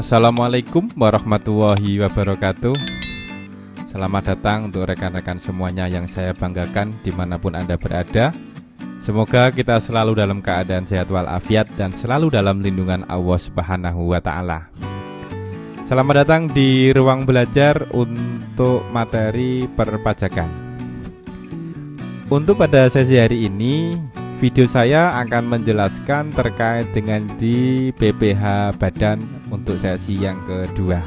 Assalamualaikum warahmatullahi wabarakatuh. Selamat datang untuk rekan-rekan semuanya yang saya banggakan dimanapun Anda berada. Semoga kita selalu dalam keadaan sehat walafiat dan selalu dalam lindungan Allah Subhanahu wa Ta'ala. Selamat datang di ruang belajar untuk materi perpajakan. Untuk pada sesi hari ini, video saya akan menjelaskan terkait dengan di PPh Badan untuk sesi yang kedua.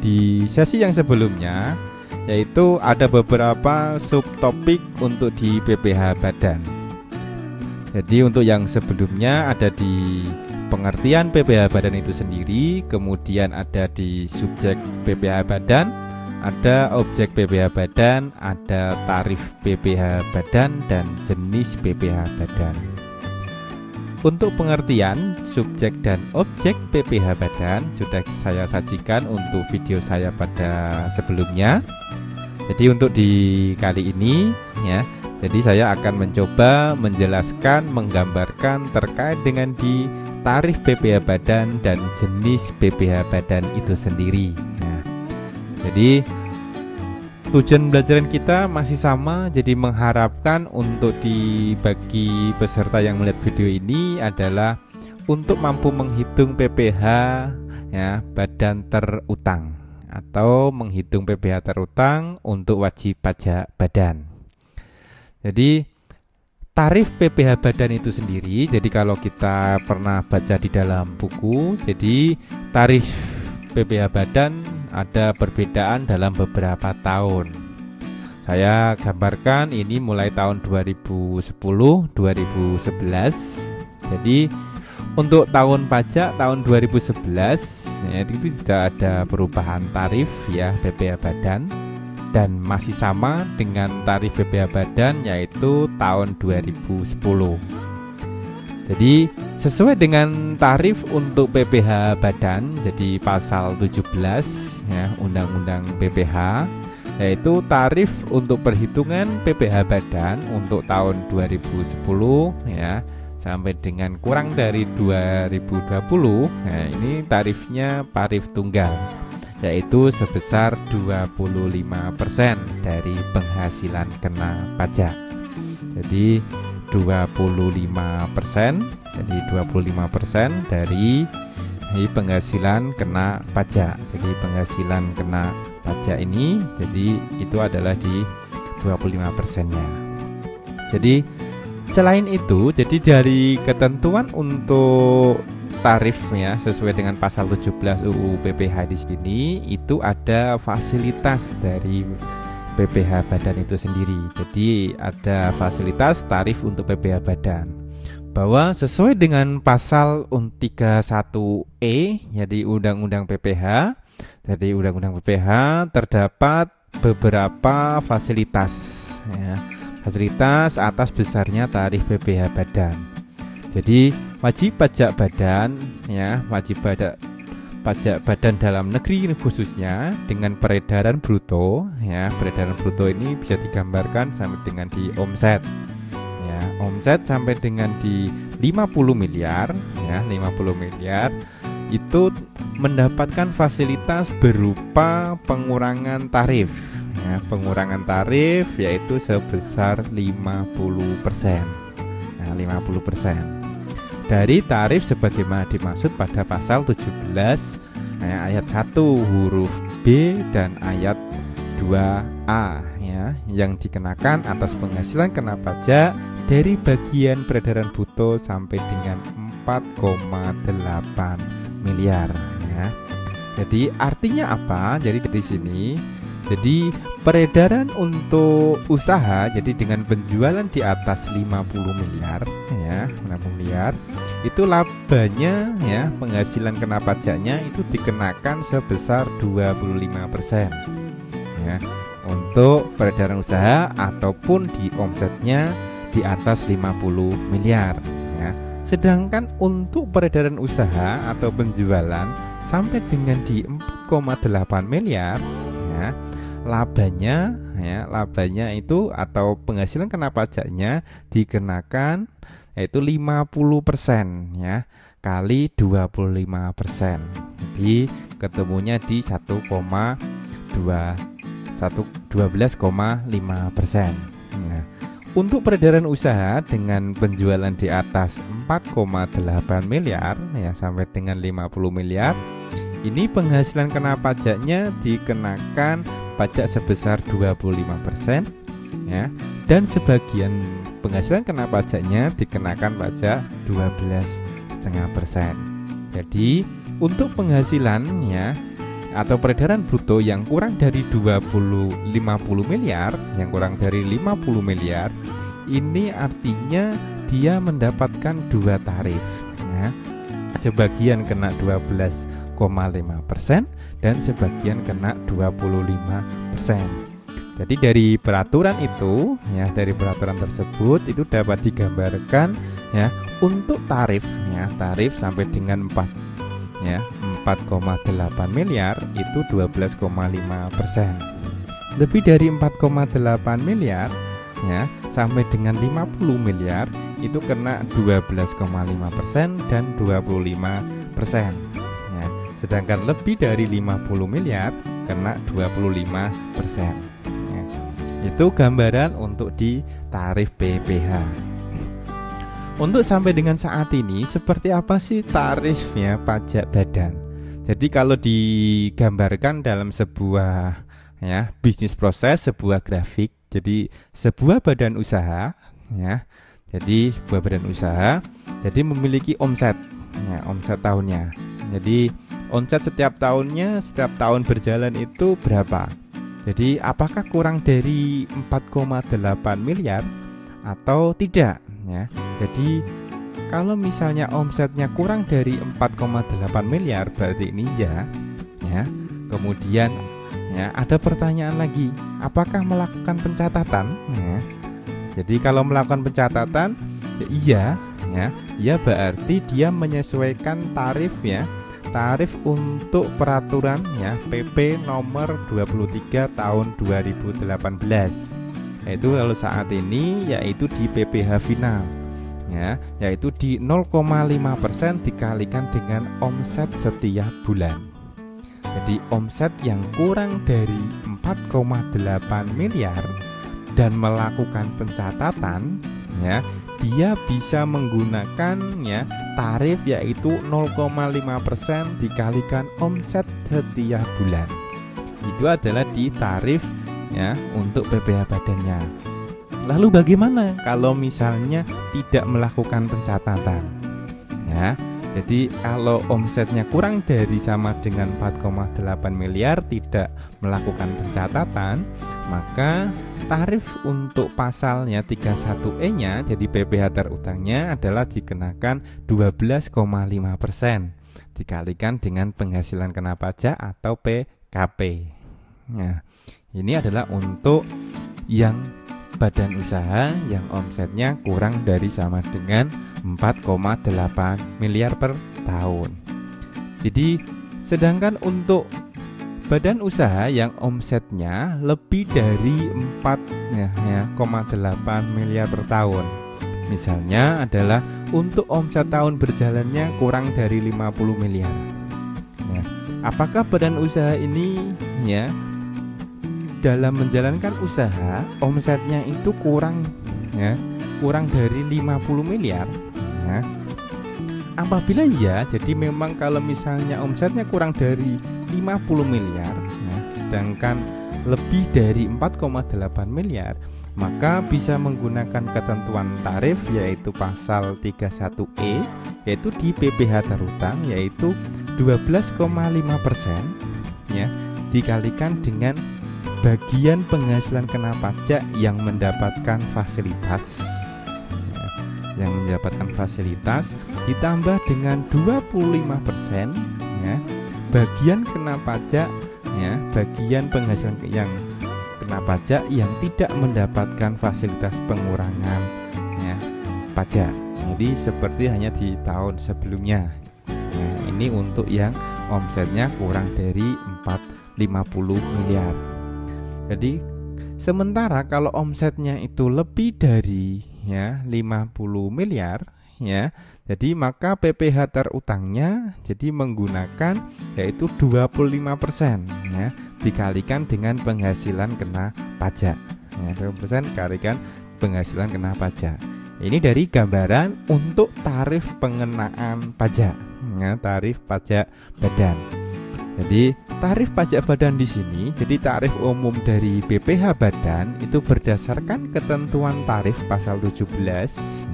Di sesi yang sebelumnya, yaitu ada beberapa subtopik untuk di PPh Badan. Jadi untuk yang sebelumnya ada di pengertian PPh Badan itu sendiri, kemudian ada di subjek PPh Badan, ada objek PPh Badan, ada tarif PPh Badan, dan jenis PPh Badan. Untuk pengertian subjek dan objek PPh Badan sudah saya sajikan untuk video saya pada sebelumnya. Jadi untuk di kali ini ya, jadi saya akan mencoba menjelaskan, menggambarkan terkait dengan di tarif PPh Badan dan jenis PPh Badan itu sendiri. Jadi tujuan pembelajaran kita masih sama. Jadi mengharapkan untuk bagi peserta yang melihat video ini adalah untuk mampu menghitung PPh ya, badan terutang atau menghitung PPh terutang untuk wajib pajak badan. Jadi tarif PPh Badan itu sendiri, jadi kalau kita pernah baca di dalam buku, jadi tarif PPh Badan ada perbedaan dalam beberapa tahun. Saya gambarkan ini mulai tahun 2010, 2011. Jadi untuk tahun pajak tahun 2011 ya, itu tidak ada perubahan tarif ya PPh Badan dan masih sama dengan tarif PPh Badan yaitu tahun 2010. Jadi sesuai dengan tarif untuk PPh Badan, jadi pasal 17 ya Undang-Undang PPh, yaitu tarif untuk perhitungan PPh Badan untuk tahun 2010 ya sampai dengan kurang dari 2020. Nah, ini tarifnya tarif tunggal, yaitu sebesar 25% dari penghasilan kena pajak. Jadi 25%, jadi 25% dari penghasilan kena pajak. Jadi penghasilan kena pajak ini, jadi itu adalah di 25%-nya. Jadi selain itu, jadi dari ketentuan untuk tarifnya sesuai dengan pasal 17 UU PPh di sini, itu ada fasilitas dari PPh Badan itu sendiri. Jadi ada fasilitas tarif untuk PPh Badan bahwa sesuai dengan pasal 31E jadi Undang-Undang PPh. Jadi Undang-Undang PPh terdapat beberapa fasilitas ya, fasilitas atas besarnya tarif PPh Badan. Jadi wajib pajak badan ya, wajib pajak badan dalam negeri khususnya dengan peredaran bruto ya, peredaran bruto ini bisa digambarkan sampai dengan di omset ya, omset sampai dengan di 50 miliar ya, 50 miliar itu mendapatkan fasilitas berupa pengurangan tarif ya, pengurangan tarif yaitu sebesar 50% ya, 50% dari tarif sebagaimana dimaksud pada pasal 17 ayat 1 huruf B dan ayat 2A ya, yang dikenakan atas penghasilan kena pajak dari bagian peredaran bruto sampai dengan 4,8 miliar ya. Jadi artinya apa? Jadi dari sini jadi peredaran untuk usaha, jadi dengan penjualan di atas 50 miliar ya, 50 miliar itu labanya ya, penghasilan kena pajaknya itu dikenakan sebesar 25% ya, untuk peredaran usaha ataupun di omsetnya di atas 50 miliar ya. Sedangkan untuk peredaran usaha atau penjualan sampai dengan di 4,8 miliar ya, labanya itu atau penghasilan kena pajaknya dikenakan yaitu 50% ya kali 25%. Jadi ketemunya di 12,5%. Nah, untuk peredaran usaha dengan penjualan di atas 4,8 miliar ya sampai dengan 50 miliar, ini penghasilan kena pajaknya dikenakan pajak sebesar 25% ya, dan sebagian penghasilan kena pajaknya dikenakan pajak 12,5%. Jadi untuk penghasilan ya atau peredaran bruto yang kurang dari 50 miliar, yang kurang dari 50 miliar, ini artinya dia mendapatkan dua tarif ya. Sebagian kena 12,5% dan sebagian kena 25%. Jadi dari peraturan itu ya, dari peraturan tersebut itu dapat digambarkan ya untuk tarif ya, tarif sampai dengan 4,8 miliar itu 12,5%. Lebih dari 4,8 miliar ya sampai dengan 50 miliar itu kena 12,5% dan 25% ya. Sedangkan lebih dari 50 miliar kena 25% ya. Itu gambaran untuk di tarif PPh. Untuk sampai dengan saat ini seperti apa sih tarifnya pajak badan? Jadi kalau digambarkan dalam sebuah ya bisnis proses, sebuah grafik, jadi sebuah badan usaha ya. Jadi sebuah badan usaha jadi memiliki omset ya, omset tahunnya. Jadi omset setiap tahunnya, setiap tahun berjalan itu berapa? Jadi apakah kurang dari 4,8 miliar atau tidak ya? Jadi kalau misalnya omsetnya kurang dari 4,8 miliar berarti ini ya. Kemudian ya ada pertanyaan lagi, apakah melakukan pencatatan? Ya. Jadi kalau melakukan pencatatan ya iya berarti dia menyesuaikan tarif ya. Tarif untuk peraturan ya PP nomor 23 tahun 2018. Yaitu kalau saat ini yaitu di PPh final. Ya, yaitu di 0,5% dikalikan dengan omset setiap bulan. Jadi omset yang kurang dari 4,8 miliar dan melakukan pencatatan ya, dia bisa menggunakan ya tarif yaitu 0,5% dikalikan omset setiap bulan. Itu adalah di tarif ya untuk PPh badannya. Lalu bagaimana kalau misalnya tidak melakukan pencatatan? Ya, jadi kalau omsetnya kurang dari sama dengan 4,8 miliar tidak melakukan pencatatan, maka tarif untuk pasalnya 31E-nya jadi PPh terutangnya adalah dikenakan 12,5% dikalikan dengan penghasilan kena pajak atau PKP. Nah, ini adalah untuk yang badan usaha yang omsetnya kurang dari sama dengan 4,8 miliar per tahun. Jadi sedangkan untuk badan usaha yang omsetnya lebih dari 4,8 miliar per tahun, misalnya adalah untuk omset tahun berjalannya kurang dari 50 miliar. Nah, apakah badan usaha ini ya dalam menjalankan usaha omsetnya itu kurang dari 50 miliar ya. Apabila ya, jadi memang kalau misalnya omsetnya kurang dari 50 miliar ya, sedangkan lebih dari 4,8 miliar, maka bisa menggunakan ketentuan tarif yaitu pasal 31E yaitu di PPh terutang yaitu 12,5% ya dikalikan dengan bagian penghasilan kena pajak yang mendapatkan fasilitas ditambah dengan 25% ya bagian kena pajak ya, bagian penghasilan yang kena pajak yang tidak mendapatkan fasilitas pengurangan ya pajak. Jadi seperti hanya di tahun sebelumnya. Nah, ini untuk yang omsetnya kurang dari 450 miliar. Jadi sementara kalau omsetnya itu lebih dari ya 50 miliar ya. Jadi maka PPh terutangnya jadi menggunakan yaitu 25% ya, dikalikan dengan penghasilan kena pajak. Ya, 20% kalikan penghasilan kena pajak. Ini dari gambaran untuk tarif pengenaan pajak, ya, tarif pajak badan. Jadi tarif pajak badan di sini, jadi tarif umum dari BPH badan itu berdasarkan ketentuan tarif pasal 17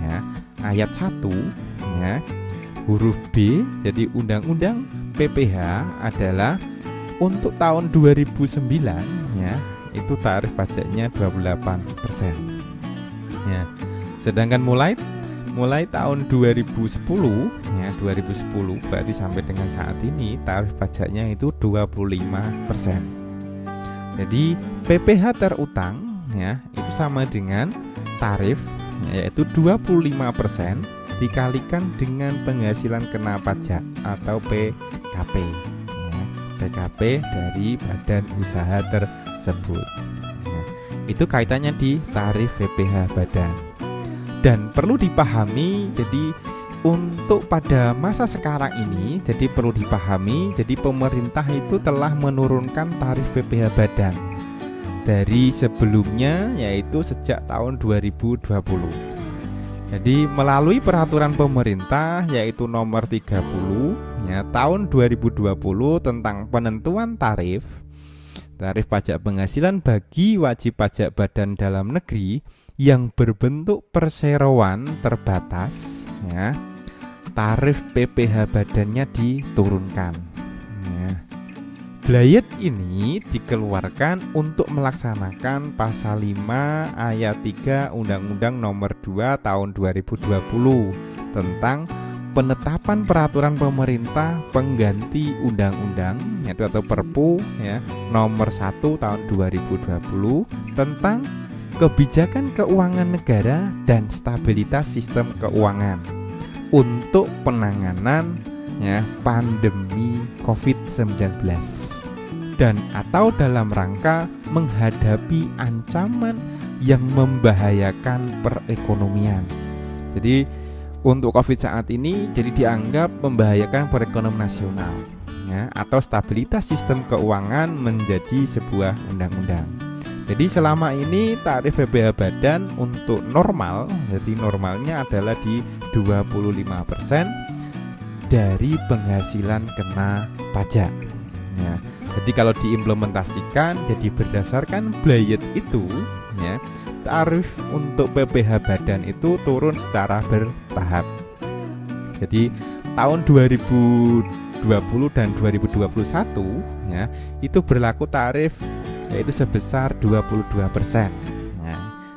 ya, ayat 1 ya, huruf B. Jadi undang-undang PPH adalah untuk tahun 2009 ya, itu tarif pajaknya 28% ya. Sedangkan mulai tahun 2010 ya, 2010 berarti sampai dengan saat ini tarif pajaknya itu 25%. Jadi PPh terutang ya itu sama dengan tarif ya, yaitu 25% dikalikan dengan penghasilan kena pajak atau PKP ya, PKP dari badan usaha tersebut ya. Itu kaitannya di tarif PPh badan. Dan perlu dipahami, jadi untuk pada masa sekarang ini, jadi perlu dipahami, jadi pemerintah itu telah menurunkan tarif PPh badan dari sebelumnya, yaitu sejak tahun 2020. Jadi melalui peraturan pemerintah yaitu nomor 30 ya, tahun 2020 tentang penentuan tarif pajak penghasilan bagi wajib pajak badan dalam negeri yang berbentuk perseroan terbatas ya, tarif PPh badannya diturunkan ya. Blayet ini dikeluarkan untuk melaksanakan pasal 5 ayat 3 Undang-Undang nomor 2 tahun 2020 tentang penetapan peraturan pemerintah pengganti undang-undang yaitu atau Perpu ya, nomor 1 tahun 2020 tentang kebijakan keuangan negara dan stabilitas sistem keuangan untuk penanganan ya, pandemi COVID-19 dan atau dalam rangka menghadapi ancaman yang membahayakan perekonomian. Jadi untuk COVID saat ini jadi dianggap membahayakan perekonomian nasional ya, atau stabilitas sistem keuangan menjadi sebuah undang-undang. Jadi selama ini tarif PPh badan untuk normal, jadi normalnya adalah di 25% dari penghasilan kena pajak ya. Jadi kalau diimplementasikan jadi berdasarkan blayet itu ya, tarif untuk PPh badan itu turun secara bertahap. Jadi tahun 2020 dan 2021 ya, itu berlaku tarif yaitu sebesar 22%. Nah,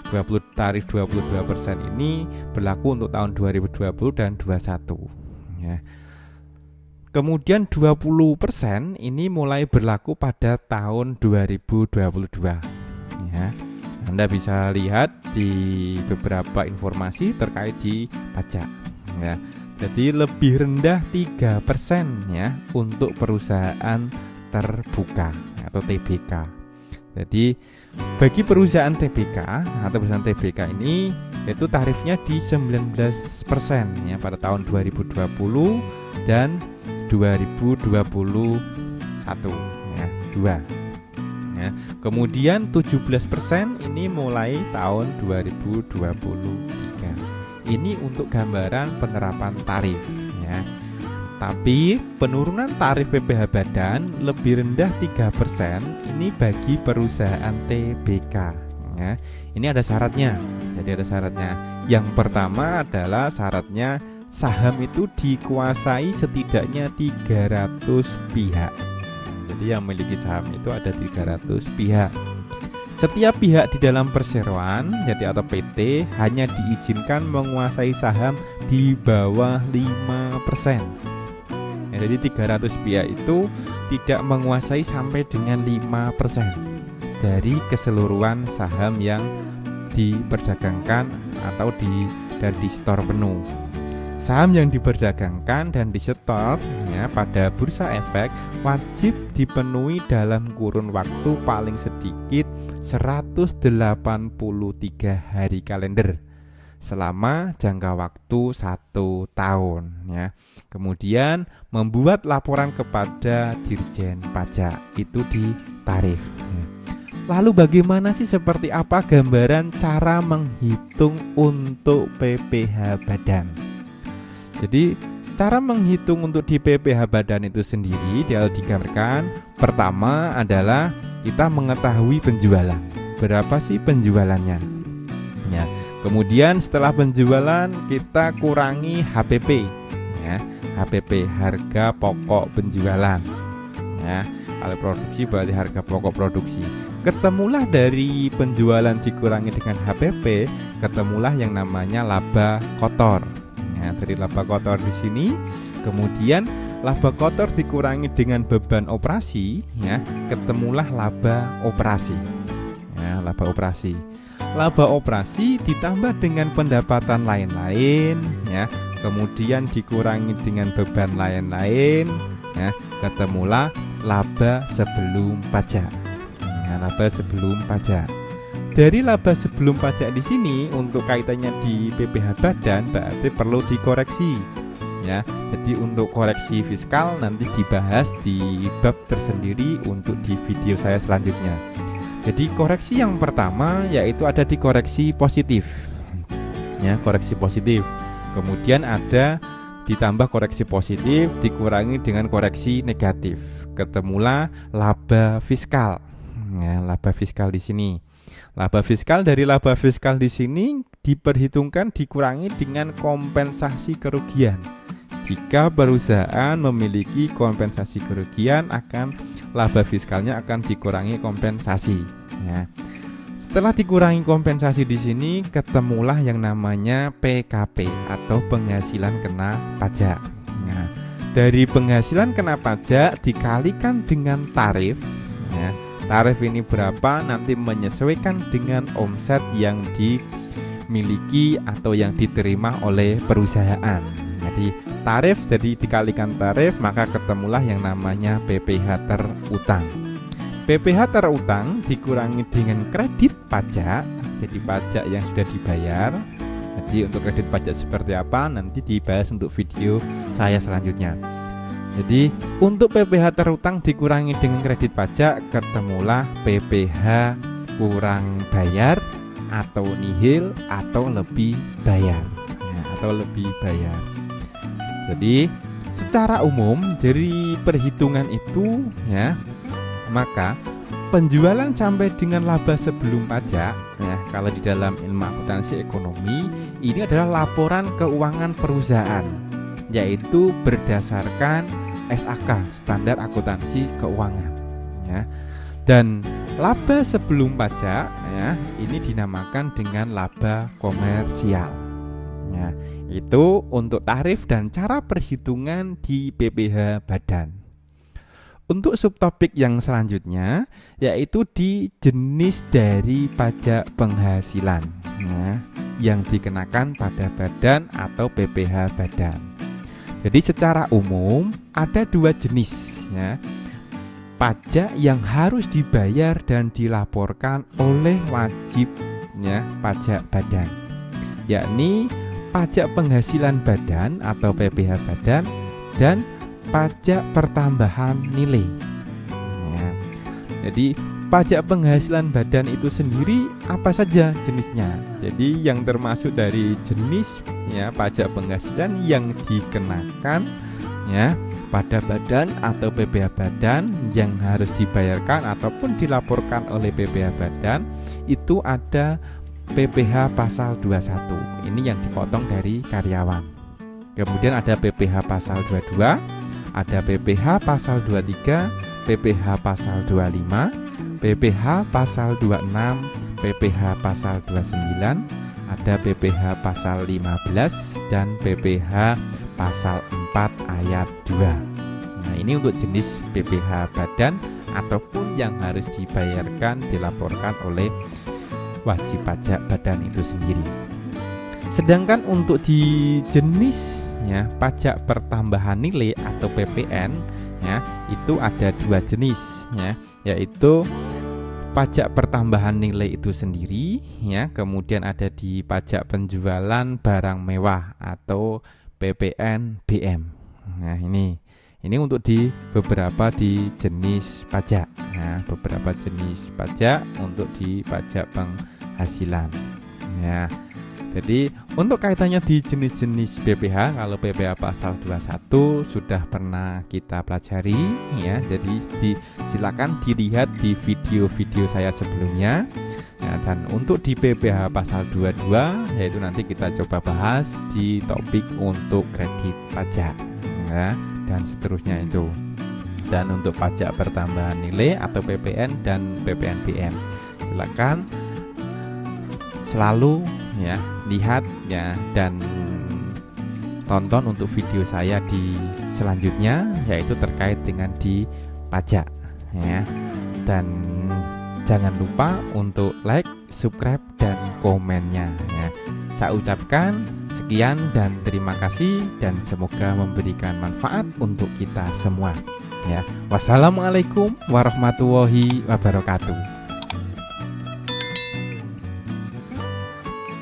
tarif 22% ini berlaku untuk tahun 2020 dan 2021 ya. Kemudian 20% ini mulai berlaku pada tahun 2022 ya. Anda bisa lihat di beberapa informasi terkait di pajak ya. Jadi lebih rendah 3% ya untuk perusahaan terbuka atau TBK. Jadi bagi perusahaan TBK atau perusahaan TBK ini itu tarifnya di 19% ya pada tahun 2020 dan 2021 ya, 2 ya. Kemudian 17% ini mulai tahun 2023. Ini untuk gambaran penerapan tarif ya. Tapi penurunan tarif PPh badan lebih rendah 3% ini bagi perusahaan TBK ya. Ini ada syaratnya. Jadi ada syaratnya. Yang pertama adalah syaratnya saham itu dikuasai setidaknya 300 pihak. Jadi yang memiliki saham itu ada 300 pihak. Setiap pihak di dalam perseroan jadi atau PT hanya diizinkan menguasai saham di bawah 5%. Ya, jadi 300 pihak itu tidak menguasai sampai dengan 5% dari keseluruhan saham yang diperdagangkan atau dan di setor penuh. Saham yang diperdagangkan dan disetor ya, pada bursa efek wajib dipenuhi dalam kurun waktu paling sedikit 183 hari kalender selama jangka waktu 1 tahun ya. Kemudian membuat laporan kepada Dirjen Pajak, itu di tarif. Lalu bagaimana sih, seperti apa gambaran cara menghitung untuk PPh badan? Jadi cara menghitung untuk di PPh badan itu sendiri dia digambarkan. Pertama adalah kita mengetahui penjualan. Berapa sih penjualannya? Ya. Kemudian setelah penjualan kita kurangi HPP, ya, HPP harga pokok penjualan. Ya, kalau produksi berarti harga pokok produksi. Ketemulah dari penjualan dikurangi dengan HPP, ketemulah yang namanya laba kotor. Ya, dari laba kotor di sini, kemudian laba kotor dikurangi dengan beban operasi, ya, ketemulah laba operasi. Ya, laba operasi. Laba operasi ditambah dengan pendapatan lain-lain, ya, kemudian dikurangi dengan beban lain-lain, ya, ketemulah laba sebelum pajak. Ya, laba sebelum pajak. Dari laba sebelum pajak di sini untuk kaitannya di PPh badan berarti perlu dikoreksi. Ya, jadi untuk koreksi fiskal nanti dibahas di bab tersendiri untuk di video saya selanjutnya. Jadi koreksi yang pertama yaitu ada di koreksi positif. Ya, koreksi positif. Kemudian ada ditambah koreksi positif dikurangi dengan koreksi negatif. Ketemulah laba fiskal. Ya, laba fiskal di sini. Laba fiskal, dari laba fiskal di sini diperhitungkan dikurangi dengan kompensasi kerugian. Jika perusahaan memiliki kompensasi kerugian, akan laba fiskalnya akan dikurangi kompensasi. Ya. Setelah dikurangi kompensasi di sini, ketemulah yang namanya PKP atau penghasilan kena pajak. Ya. Dari penghasilan kena pajak dikalikan dengan tarif. Ya. Tarif ini berapa nanti menyesuaikan dengan omset yang dimiliki atau yang diterima oleh perusahaan. Jadi tarif, jadi dikalikan tarif, maka ketemulah yang namanya PPh terutang. PPh terutang dikurangi dengan kredit pajak, jadi pajak yang sudah dibayar. Jadi untuk kredit pajak seperti apa nanti dibahas untuk video saya selanjutnya. Jadi untuk PPh terutang dikurangi dengan kredit pajak, ketemulah PPh kurang bayar atau nihil atau lebih bayar, ya, atau lebih bayar. Jadi secara umum dari perhitungan itu, ya, maka penjualan sampai dengan laba sebelum pajak, ya, kalau di dalam ilmu akuntansi ekonomi ini adalah laporan keuangan perusahaan, yaitu berdasarkan SAK, standar akuntansi keuangan, ya. Dan laba sebelum pajak, ya, ini dinamakan dengan laba komersial. Ya, itu untuk tarif dan cara perhitungan di PPh badan. Untuk subtopik yang selanjutnya yaitu di jenis dari pajak penghasilan, ya, yang dikenakan pada badan atau PPh badan. Jadi secara umum ada 2 jenis, ya, pajak yang harus dibayar dan dilaporkan oleh wajibnya pajak badan, yakni pajak penghasilan badan atau PPh badan dan pajak pertambahan nilai. Ya. Jadi pajak penghasilan badan itu sendiri apa saja jenisnya? Jadi yang termasuk dari jenis, ya, pajak penghasilan yang dikenakan, ya, pada badan atau PPh badan yang harus dibayarkan ataupun dilaporkan oleh PPh badan itu ada PPh pasal 21, ini yang dipotong dari karyawan. Kemudian ada PPh pasal 22, ada PPh pasal 23, PPh pasal 25, PPh pasal 26, PPh pasal 29, ada PPh pasal 15 dan PPh pasal 4 ayat 2. Nah, ini untuk jenis PPh badan ataupun yang harus dibayarkan dilaporkan oleh wajib pajak badan itu sendiri. Sedangkan untuk di jenis, ya, pajak pertambahan nilai atau PPN, ya, itu ada 2 jenis, ya, yaitu pajak pertambahan nilai itu sendiri ya, kemudian ada di pajak penjualan barang mewah atau PPNBM. Nah, ini untuk di beberapa di jenis pajak. Nah, beberapa jenis pajak untuk di pajak penghasilan. Ya. Jadi untuk kaitannya di jenis-jenis BPH, kalau BPH pasal 21 sudah pernah kita pelajari ya. Jadi silakan dilihat di video-video saya sebelumnya. Nah, dan untuk di BPH pasal 22 yaitu nanti kita coba bahas di topik untuk kredit pajak ya, dan seterusnya itu. Dan untuk pajak pertambahan nilai atau PPN dan PPNBM, silakan selalu ya lihat ya dan tonton untuk video saya di selanjutnya, yaitu terkait dengan di pajak ya. Dan jangan lupa untuk like, subscribe dan komennya ya. Saya ucapkan sekian dan terima kasih, dan semoga memberikan manfaat untuk kita semua ya. Wassalamualaikum warahmatullahi wabarakatuh.